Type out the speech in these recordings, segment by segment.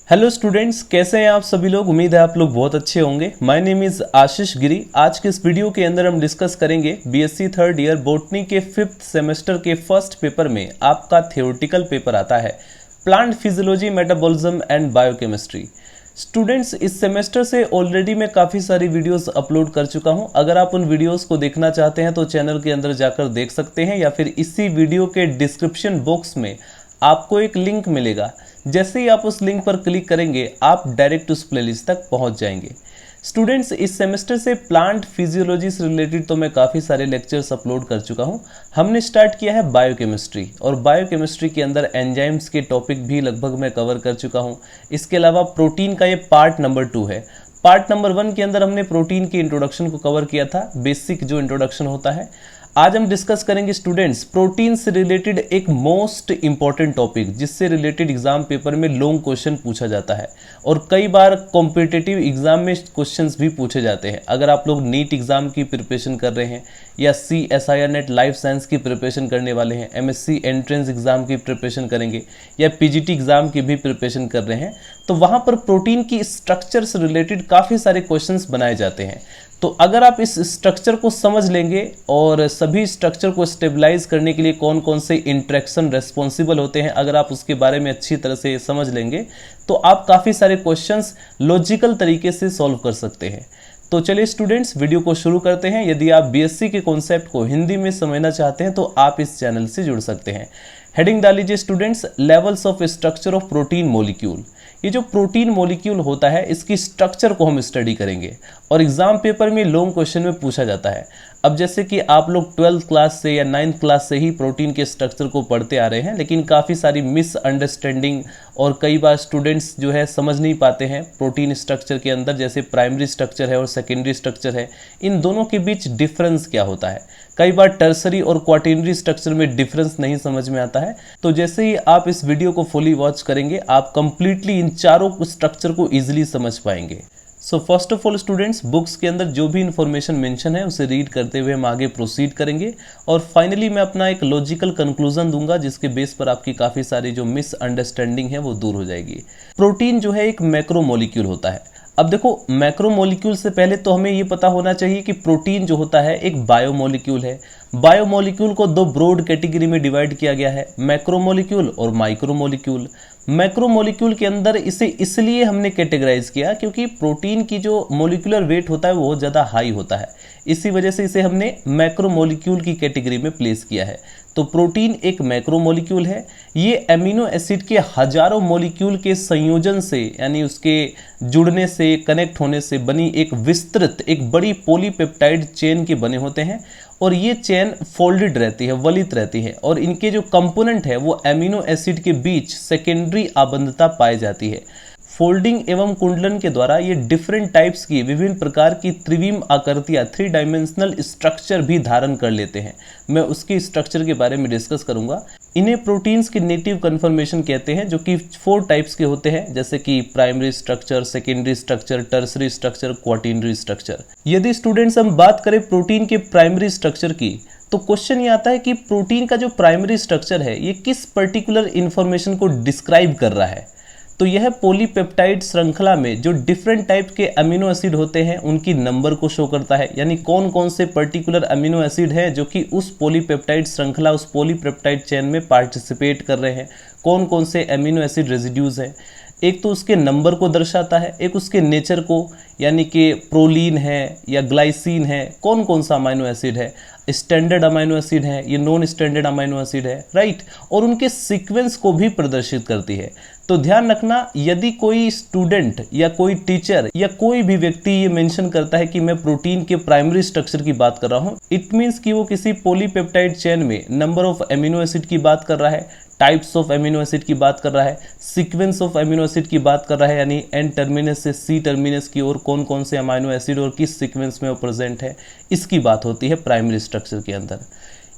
Hello students, कैसे हैं आप सभी लोग। उम्मीद है आप लोग बहुत अच्छे होंगे। माय नेम इज़ आशीष गिरी। आज के इस वीडियो के अंदर हम डिस्कस करेंगे बीएससी थर्ड ईयर बॉटनी के 5th सेमेस्टर के फर्स्ट पेपर में आपका थियोरेटिकल पेपर आता है plant physiology, metabolism and biochemistry. Students, इस सेमेस्टर से ऑलरेडी मैं काफ़ी सारी वीडियोस अपलोड कर चुका हूं। अगर आप उन वीडियोस को देखना चाहते हैं तो चैनल के अंदर जाकर देख सकते हैं, या फिर इसी वीडियो के डिस्क्रिप्शन बॉक्स में आपको एक लिंक मिलेगा। जैसे ही आप उस लिंक पर क्लिक करेंगे आप डायरेक्ट उस प्लेलिस्ट तक पहुंच जाएंगे। स्टूडेंट्स, इस सेमेस्टर से प्लांट फिजियोलॉजी से रिलेटेड तो मैं काफ़ी सारे लेक्चर्स अपलोड कर चुका हूं। हमने स्टार्ट किया है बायोकेमिस्ट्री, और बायोकेमिस्ट्री के अंदर एंजाइम्स के टॉपिक भी लगभग मैं कवर कर चुका हूं। इसके अलावा प्रोटीन का ये पार्ट नंबर 2 है। पार्ट नंबर 1 के अंदर हमने प्रोटीन के इंट्रोडक्शन को कवर किया था, बेसिक जो इंट्रोडक्शन होता है। आज हम डिस्कस करेंगे स्टूडेंट्स प्रोटीन से रिलेटेड एक मोस्ट इंपॉर्टेंट टॉपिक, जिससे रिलेटेड एग्जाम पेपर में लॉन्ग क्वेश्चन पूछा जाता है और कई बार कॉम्पिटिटिव एग्जाम में क्वेश्चंस भी पूछे जाते हैं। अगर आप लोग नीट एग्जाम की प्रिपरेशन कर रहे हैं, या CSIR नेट लाइफ साइंस की प्रिपरेशन करने वाले हैं, MSc एंट्रेंस एग्जाम की प्रिपरेशन करेंगे, या PGT एग्जाम की भी प्रिपरेशन कर रहे हैं, तो वहाँ पर प्रोटीन की स्ट्रक्चर से रिलेटेड काफ़ी सारे क्वेश्चंस बनाए जाते हैं। तो अगर आप इस स्ट्रक्चर को समझ लेंगे और सभी स्ट्रक्चर को स्टेबलाइज करने के लिए कौन कौन से इंटरेक्शन रेस्पॉन्सिबल होते हैं, अगर आप उसके बारे में अच्छी तरह से समझ लेंगे तो आप काफ़ी सारे क्वेश्चंस लॉजिकल तरीके से सॉल्व कर सकते हैं। तो चलिए स्टूडेंट्स, वीडियो को शुरू करते हैं। यदि आप बीएससी के कॉन्सेप्ट को हिंदी में समझना चाहते हैं तो आप इस चैनल से जुड़ सकते हैं। हेडिंग डाल लीजिए students, levels of structure of protein molecule. ये जो प्रोटीन मॉलिक्यूल होता है, इसकी स्ट्रक्चर को हम स्टडी करेंगे और एग्जाम पेपर में लॉन्ग क्वेश्चन में पूछा जाता है। अब जैसे कि आप लोग 12th क्लास से या 9th क्लास से ही प्रोटीन के स्ट्रक्चर को पढ़ते आ रहे हैं, लेकिन काफ़ी सारी मिसअंडरस्टैंडिंग और कई बार स्टूडेंट्स जो है समझ नहीं पाते हैं प्रोटीन स्ट्रक्चर के अंदर, जैसे प्राइमरी स्ट्रक्चर है और सेकेंडरी स्ट्रक्चर है, इन दोनों के बीच डिफरेंस क्या होता है। कई बार टर्सरी और क्वार्टरनरी स्ट्रक्चर में डिफरेंस नहीं समझ में आता है। तो जैसे ही आप इस वीडियो को फुली वॉच करेंगे, आप कंप्लीटली इन चारों स्ट्रक्चर को ईजिली समझ पाएंगे। So first of all students, books के अंदर जो भी इंफॉर्मेशन मेंशन है उसे रीड करते हुए हम आगे प्रोसीड करेंगे, और फाइनली मैं अपना एक लॉजिकल कंक्लूजन दूंगा, जिसके बेस पर आपकी काफ़ी सारी जो मिसअंडरस्टैंडिंग है वो दूर हो जाएगी। प्रोटीन जो है एक मैक्रोमोलिक्यूल होता है। अब देखो, मैक्रोमोलिक्यूल से पहले तो हमें ये पता होना चाहिए कि प्रोटीन जो होता है एक बायोमोलिक्यूल है। बायोमोलिक्यूल को दो ब्रॉड कैटेगरी में डिवाइड किया गया है, मैक्रोमोलिक्यूल और माइक्रोमोलिक्यूल। मैक्रोमोलिक्यूल के अंदर इसे इसलिए हमने कैटेगराइज किया क्योंकि प्रोटीन की जो मोलिकुलर वेट होता है वो बहुत ज़्यादा हाई होता है, इसी वजह से इसे हमने मैक्रोमोलिक्यूल की कैटेगरी में प्लेस किया है। तो प्रोटीन एक मैक्रोमोलिक्यूल है। ये अमीनो एसिड के हजारों मॉलिक्यूल के संयोजन से, यानी उसके जुड़ने से, कनेक्ट होने से बनी एक विस्तृत, एक बड़ी पॉलीपेप्टाइड चेन के बने होते हैं, और ये चेन फोल्डेड रहती है, वलित रहती है, और इनके जो कंपोनेंट है वो अमीनो एसिड के बीच सेकेंडरी आबंधता पाई जाती है। फोल्डिंग एवं कुंडलन के द्वारा ये डिफरेंट टाइप्स की, विभिन्न प्रकार की त्रिविम आकृतियाँ, 3 डायमेंशनल स्ट्रक्चर भी धारण कर लेते हैं। मैं उसकी स्ट्रक्चर के बारे में डिस्कस करूंगा। इन्हें प्रोटीन्स की नेटिव कन्फर्मेशन कहते हैं, जो कि 4 टाइप्स के होते हैं, जैसे कि primary structure, secondary structure, tertiary structure, quaternary structure. यदि स्टूडेंट्स हम बात करें प्रोटीन के प्राइमरी स्ट्रक्चर की, तो क्वेश्चन ये आता है कि प्रोटीन का जो प्राइमरी स्ट्रक्चर है ये किस पर्टिकुलर इंफॉर्मेशन को डिस्क्राइब कर रहा है। तो यह पॉलीपेप्टाइड श्रृंखला में जो डिफरेंट टाइप के अमीनो एसिड होते हैं उनकी नंबर को शो करता है, यानी कौन कौन से पर्टिकुलर अमीनो एसिड हैं जो कि उस पॉलीपेप्टाइड श्रृंखला, उस पॉलीपेप्टाइड चेन में पार्टिसिपेट कर रहे हैं, कौन कौन से अमीनो एसिड रेजिड्यूज हैं। एक तो उसके नंबर को दर्शाता है, एक उसके नेचर को, यानी कि प्रोलीन है या ग्लाइसिन है, कौन कौन सा अमीनो एसिड है, स्टैंडर्ड अमीनो एसिड है, ये नॉन स्टैंडर्ड अमीनो एसिड है, राइट, और उनके सीक्वेंस को भी प्रदर्शित करती है। तो ध्यान रखना, यदि कोई स्टूडेंट या कोई टीचर या कोई भी व्यक्ति ये मेंशन करता है कि मैं प्रोटीन के प्राइमरी स्ट्रक्चर की बात कर रहा हूँ, इट मीन्स कि वो किसी पॉलीपेप्टाइड चेन में नंबर ऑफ अमीनो एसिड की बात कर रहा है, टाइप्स ऑफ अमीनो एसिड की बात कर रहा है, सीक्वेंस ऑफ अमीनो एसिड की बात कर रहा है, यानी एन टर्मिनस से सी टर्मिनस की ओर कौन कौन से अमीनो एसिड और किस सीक्वेंस में वो प्रेजेंट है, इसकी बात होती है प्राइमरी स्ट्रक्चर के अंदर।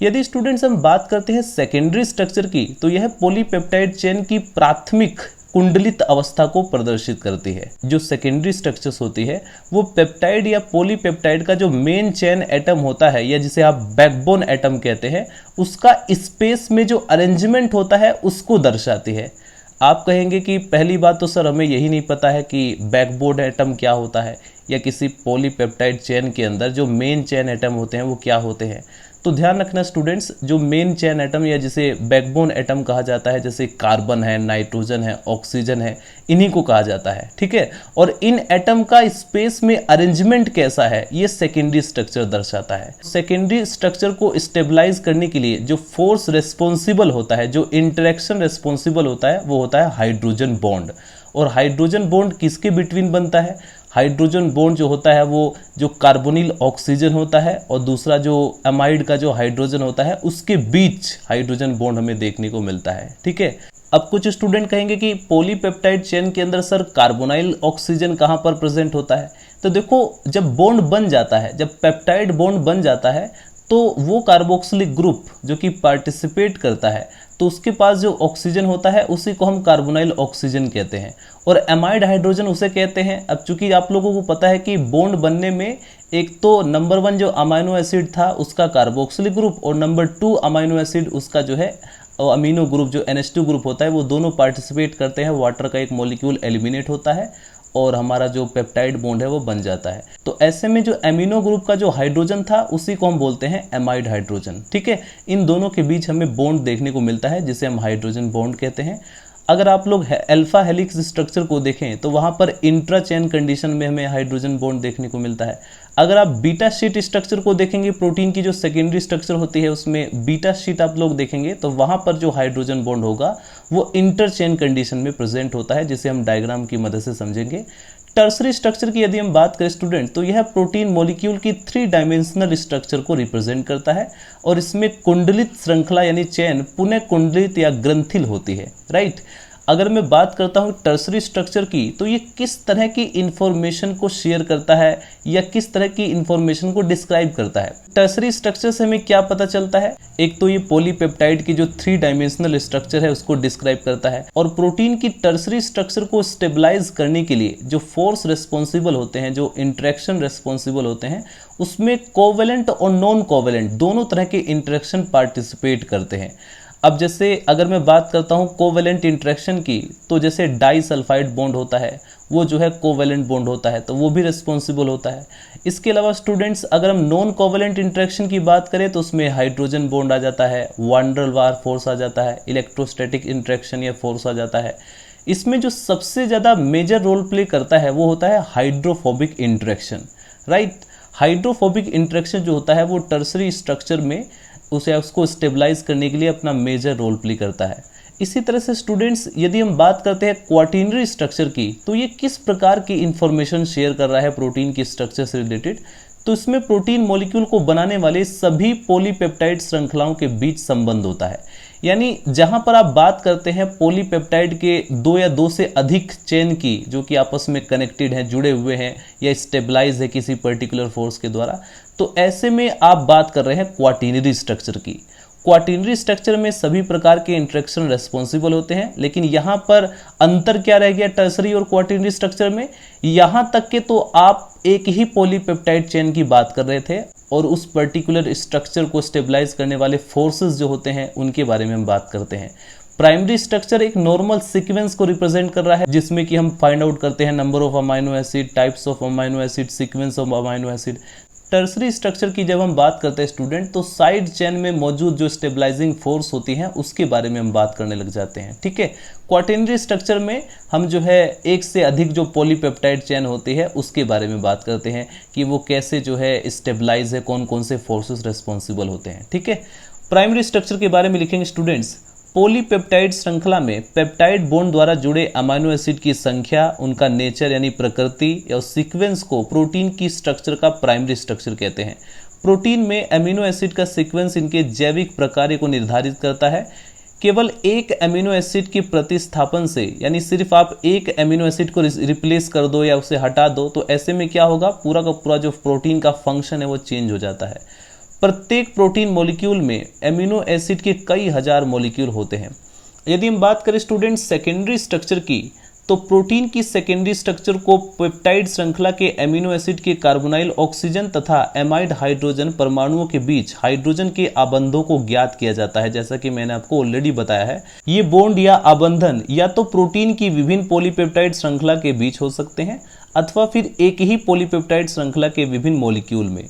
यदि स्टूडेंट्स हम बात करते हैं सेकेंडरी स्ट्रक्चर की, तो यह पॉलीपेप्टाइड चेन की प्राथमिक कुंडलित अवस्था को प्रदर्शित करती है। जो सेकेंडरी स्ट्रक्चर्स होती है वो पेप्टाइड या पॉलीपेप्टाइड का जो मेन चेन एटम होता है, या जिसे आप बैकबोन एटम कहते हैं, उसका स्पेस में जो अरेंजमेंट होता है उसको दर्शाती है। आप कहेंगे कि पहली बात तो सर हमें यही नहीं पता है कि बैकबोन एटम क्या होता है या किसी पॉलीपेप्टाइड चेन के अंदर जो मेन चेन एटम होते हैं वो क्या होते हैं। तो ध्यान रखना स्टूडेंट्स, जो मेन चेन एटम या जिसे बैकबोन एटम कहा जाता है, जैसे कार्बन है, नाइट्रोजन है, ऑक्सीजन है, इन्हीं को कहा जाता है, ठीक है। और इन एटम का स्पेस में अरेंजमेंट कैसा है ये सेकेंडरी स्ट्रक्चर दर्शाता है। सेकेंडरी स्ट्रक्चर को स्टेबलाइज करने के लिए जो फोर्स रेस्पॉन्सिबल होता है, जो इंटरेक्शन रेस्पॉन्सिबल होता है, वो होता है हाइड्रोजन बॉन्ड। और हाइड्रोजन बॉन्ड किसके बिटवीन बनता है? हाइड्रोजन बॉन्ड जो होता है वो जो कार्बोनिल ऑक्सीजन होता है और दूसरा जो अमाइड का जो हाइड्रोजन होता है उसके बीच हाइड्रोजन बॉन्ड हमें देखने को मिलता है, ठीक है। अब कुछ स्टूडेंट कहेंगे कि पॉलीपेप्टाइड चेन के अंदर सर कार्बोनाइल ऑक्सीजन कहाँ पर प्रेजेंट होता है? तो देखो, जब बॉन्ड बन जाता है, जब पेप्टाइड बॉन्ड बन जाता है तो वो कार्बोक्सिलिक ग्रुप जो कि पार्टिसिपेट करता है तो उसके पास जो ऑक्सीजन होता है उसी को हम कार्बोनाइल ऑक्सीजन कहते हैं और एमाइड हाइड्रोजन उसे कहते हैं। अब चूंकि आप लोगों को पता है कि बॉन्ड बनने में एक तो नंबर 1 जो अमाइनो एसिड था उसका कार्बोक्सिलिक ग्रुप और नंबर 2 अमाइनो एसिड उसका जो है अमीनो ग्रुप जो NH2 ग्रुप होता है, वो दोनों पार्टिसिपेट करते हैं, वाटर का एक मॉलिक्यूल एलिमिनेट होता है और हमारा जो पेप्टाइड बॉन्ड है वो बन जाता है। तो ऐसे में जो एमिनो ग्रुप का जो हाइड्रोजन था उसी को हम बोलते हैं एमाइड हाइड्रोजन, ठीक है। इन दोनों के बीच हमें बॉन्ड देखने को मिलता है जिसे हम हाइड्रोजन बॉन्ड कहते हैं। अगर आप लोग अल्फा हेलिक्स स्ट्रक्चर को देखें तो वहाँ पर इंट्रा चेन कंडीशन में हमें हाइड्रोजन बॉन्ड देखने को मिलता है। अगर आप बीटा शीट स्ट्रक्चर को देखेंगे, प्रोटीन की जो सेकेंडरी स्ट्रक्चर होती है उसमें बीटा शीट आप लोग देखेंगे तो वहाँ पर जो हाइड्रोजन बॉन्ड होगा वो इंटरचेन कंडीशन में प्रेजेंट होता है, जिसे हम डायग्राम की मदद से समझेंगे। टर्सरी स्ट्रक्चर की यदि हम बात करें स्टूडेंट तो यह प्रोटीन मॉलिक्यूल की 3 डायमेंशनल स्ट्रक्चर को रिप्रेजेंट करता है और इसमें कुंडलित श्रृंखला यानी चेन पुनः कुंडलित या ग्रंथिल होती है, राइट। अगर मैं बात करता हूँ टर्सरी स्ट्रक्चर की तो ये किस तरह की इंफॉर्मेशन को शेयर करता है या किस तरह की इंफॉर्मेशन को डिस्क्राइब करता है। टर्सरी स्ट्रक्चर से हमें क्या पता चलता है? एक तो ये पॉलीपेप्टाइड की जो 3 डायमेंशनल स्ट्रक्चर है उसको डिस्क्राइब करता है और प्रोटीन की टर्सरी स्ट्रक्चर को स्टेबलाइज करने के लिए जो फोर्स रेस्पॉन्सिबल होते हैं, जो इंटरेक्शन रेस्पॉन्सिबल होते हैं, उसमें कोवेलेंट और नॉन कोवेलेंट दोनों तरह के इंटरेक्शन पार्टिसिपेट करते हैं। अब जैसे अगर मैं बात करता हूँ कोवेलेंट इंटरेक्शन की तो जैसे डाई सल्फाइड बॉन्ड होता है वो जो है कोवेलेंट बॉन्ड होता है तो वो भी रिस्पॉन्सिबल होता है। इसके अलावा स्टूडेंट्स अगर हम नॉन कोवेलेंट इंटरेक्शन की बात करें तो उसमें हाइड्रोजन बॉन्ड आ जाता है, वांडर वार फोर्स आ जाता है, इलेक्ट्रोस्टैटिक इंटरेक्शन या फोर्स आ जाता है। इसमें जो सबसे ज़्यादा मेजर रोल प्ले करता है वो होता है hydrophobic interaction, right. Hydrophobic interaction जो होता है वो टर्सरी स्ट्रक्चर में उसको स्टेबलाइज करने के लिए अपना मेजर रोल प्ले करता है। इसी तरह से स्टूडेंट्स यदि हम बात करते हैं क्वार्टिनरी स्ट्रक्चर की तो ये किस प्रकार की इंफॉर्मेशन शेयर कर रहा है प्रोटीन की स्ट्रक्चर से रिलेटेड, तो इसमें प्रोटीन मॉलिक्यूल को बनाने वाले सभी पॉलीपेप्टाइड श्रृंखलाओं के बीच संबंध होता है। यानी जहां पर आप बात करते हैं पॉलीपेप्टाइड के 2 या 2 से अधिक चेन की जो कि आपस में कनेक्टेड हैं, जुड़े हुए हैं या स्टेबलाइज है किसी पर्टिकुलर फोर्स के द्वारा, तो ऐसे में आप बात कर रहे हैं क्वार्टिनरी स्ट्रक्चर की। क्वार्टिनरी स्ट्रक्चर में सभी प्रकार के इंटरेक्शन रेस्पॉन्सिबल होते हैं, लेकिन यहाँ पर अंतर क्या रह गया टर्सरी और क्वार्टिनरी स्ट्रक्चर में? यहाँ तक के तो आप एक ही पॉलीपेप्टाइड चेन की बात कर रहे थे और उस पर्टिकुलर स्ट्रक्चर को स्टेबलाइज करने वाले फोर्सेस जो होते हैं उनके बारे में हम बात करते हैं। प्राइमरी स्ट्रक्चर एक नॉर्मल सीक्वेंस को रिप्रेजेंट कर रहा है जिसमें कि हम फाइंड आउट करते हैं number of amino acid, types of amino acid, sequence of amino acid. Tertiary structure की जब हम बात करते हैं स्टूडेंट तो साइड चेन में मौजूद जो स्टेबलाइजिंग फोर्स होती हैं उसके बारे में हम बात करने लग जाते हैं, ठीक है। क्वार्टिनरी स्ट्रक्चर में हम जो है एक से अधिक जो पॉलीपेप्टाइड चेन होती है उसके बारे में बात करते हैं कि वो कैसे जो है स्टेबलाइज है, कौन कौन से फोर्सेस रेस्पॉन्सिबल होते हैं, ठीक है। प्राइमरी स्ट्रक्चर के बारे में लिखेंगे स्टूडेंट्स, पॉलीपेप्टाइड श्रृंखला में पेप्टाइड बॉन्ड द्वारा जुड़े अमाइनो एसिड की संख्या, उनका नेचर यानी प्रकृति या सीक्वेंस को प्रोटीन की स्ट्रक्चर का प्राइमरी स्ट्रक्चर कहते हैं। प्रोटीन में अमीनो एसिड का सीक्वेंस इनके जैविक प्रकार को निर्धारित करता है। केवल एक अमीनो एसिड के प्रतिस्थापन से, यानी सिर्फ आप एक अमीनो एसिड को रिप्लेस कर दो या उसे हटा दो तो ऐसे में क्या होगा, पूरा का पूरा जो प्रोटीन का फंक्शन है वो चेंज हो जाता है। प्रत्येक प्रोटीन मॉलिक्यूल में एमिनो एसिड के कई हजार मॉलिक्यूल होते हैं। यदि हम बात करें स्टूडेंट सेकेंडरी स्ट्रक्चर की तो प्रोटीन की सेकेंडरी स्ट्रक्चर को पेप्टाइड श्रृंखला के एमिनो एसिड के कार्बोनाइल ऑक्सीजन तथा एमाइड हाइड्रोजन परमाणुओं के बीच हाइड्रोजन के आबंधों को ज्ञात किया जाता है। जैसा कि मैंने आपको ऑलरेडी बताया है, ये बॉन्ड या आबंधन या तो प्रोटीन की विभिन्न पॉलीपेप्टाइड श्रृंखला के बीच हो सकते हैं अथवा फिर एक ही पॉलीपेप्टाइड श्रृंखला के विभिन्न मॉलिक्यूल में।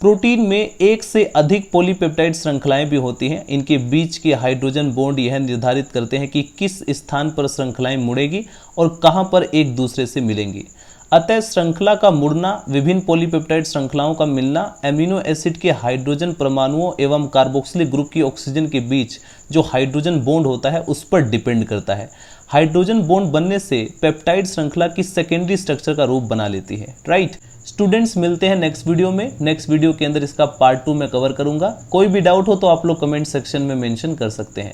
प्रोटीन में एक से अधिक पॉलीपेप्टाइड श्रृंखलाएं भी होती हैं। इनके बीच के हाइड्रोजन बॉन्ड यह निर्धारित करते हैं कि किस स्थान पर श्रृंखलाएं मुड़ेगी और कहां पर एक दूसरे से मिलेंगी। अतः श्रृंखला का मुड़ना, विभिन्न पॉलीपेप्टाइड श्रृंखलाओं का मिलना एमिनो एसिड के हाइड्रोजन परमाणुओं एवं कार्बोक्सिलिक ग्रुप की ऑक्सीजन के बीच जो हाइड्रोजन बॉन्ड होता है उस पर डिपेंड करता है। हाइड्रोजन बॉन्ड बनने से पेप्टाइड श्रृंखला की सेकेंडरी स्ट्रक्चर का रूप बना लेती है। राइट स्टूडेंट्स, मिलते हैं नेक्स्ट वीडियो में। नेक्स्ट वीडियो के अंदर इसका पार्ट 2 में कवर करूंगा। कोई भी डाउट हो तो आप लोग कमेंट सेक्शन में मेंशन कर सकते हैं।